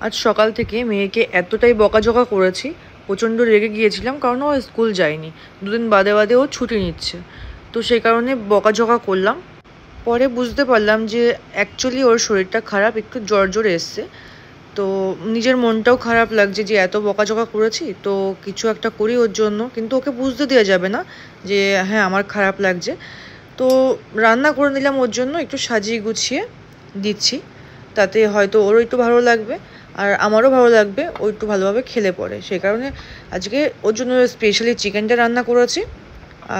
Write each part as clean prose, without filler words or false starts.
আজ সকাল থেকে মেয়েকে এতটাই বকাঝকা করেছি, প্রচণ্ড রেগে গিয়েছিলাম, কারণ ও স্কুল যায়নি, দুদিন বাদে বাদে ও ছুটি নিচ্ছে। তো সেই কারণে বকাঝকা করলাম। পরে বুঝতে পারলাম যে অ্যাকচুয়ালি ওর শরীরটা খারাপ, একটু জ্বর জ্বর এসছে। তো নিজের মনটাও খারাপ লাগছে যে এত বকাঝকা করেছি, তো কিছু একটা করি ওর জন্য। কিন্তু ওকে বুঝতে দেওয়া যাবে না যে হ্যাঁ আমার খারাপ লাগছে। তো রান্না করে নিলাম ওর জন্য, একটু সাজিয়ে গুছিয়ে দিচ্ছি, তাতে হয়তো ওরও একটু ভালো লাগবে আর আমারও ভালো লাগবে, ও একটু ভালোভাবে খেলে পড়ে। সেই কারণে আজকে ওর জন্য স্পেশালি চিকেনটা রান্না করেছি।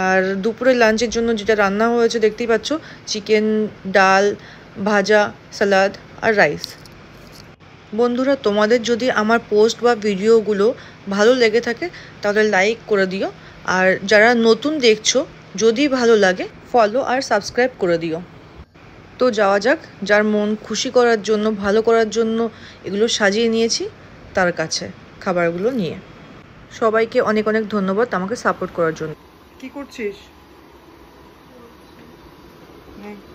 আর দুপুরে লাঞ্চের জন্য যেটা রান্না হয়েছে দেখতেই পাচ্ছ, চিকেন, ডাল, ভাজা, সালাদ আর রাইস। বন্ধুরা, তোমাদের যদি আমার পোস্ট বা ভিডিওগুলো ভালো লেগে থাকে তাহলে লাইক করে দিও। আর যারা নতুন দেখছো, যদি ভালো লাগে ফলো আর সাবস্ক্রাইব করে দিও। তো যাওয়া যাক, যার মন খুশি করার জন্য, ভালো করার জন্য এগুলো সাজিয়ে নিয়েছি তার কাছে খাবারগুলো নিয়ে। সবাইকে অনেক অনেক ধন্যবাদ আমাকে সাপোর্ট করার জন্য। কি করছিস?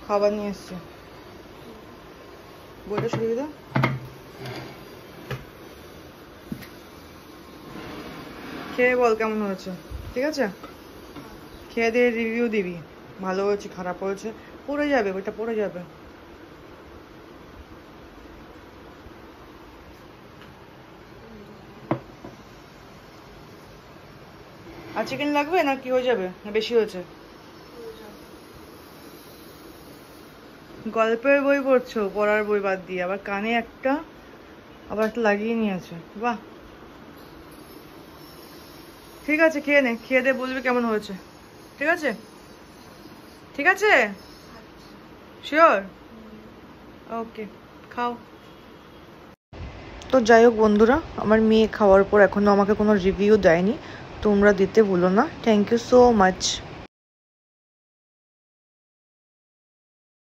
খাবার নিয়ে এসছে, বইটা সরিয়ে দাও। খেয়ে বল কেমন হয়েছে, ঠিক আছে? খেয়ে দিয়ে রিভিউ দিবি, ভালো হয়েছে খারাপ হয়েছে। পড়ে যাবে, ওইটা পড়ে যাবে। আর চিকেন লাগবে না কি হয়ে যাবে, না বেশি হয়েছে? গল্পের বই পড়ছো, পড়ার বই বাদ দিয়ে আবার কানে একটা আবার একটা লাগিয়ে নিয়েছে, বাহ। ঠিক আছে, খেয়ে নে, খেয়ে দে, বলবি কেমন হয়েছে। ঠিক আছে, ঠিক আছে, শিওর? ওকে, খাও। তো যাই হোক বন্ধুরা, আমার মেয়ে খাওয়ার পর এখনও আমাকে কোনো রিভিউ দেয়নি, তোমরা দিতে ভুলো না। Thank you so much.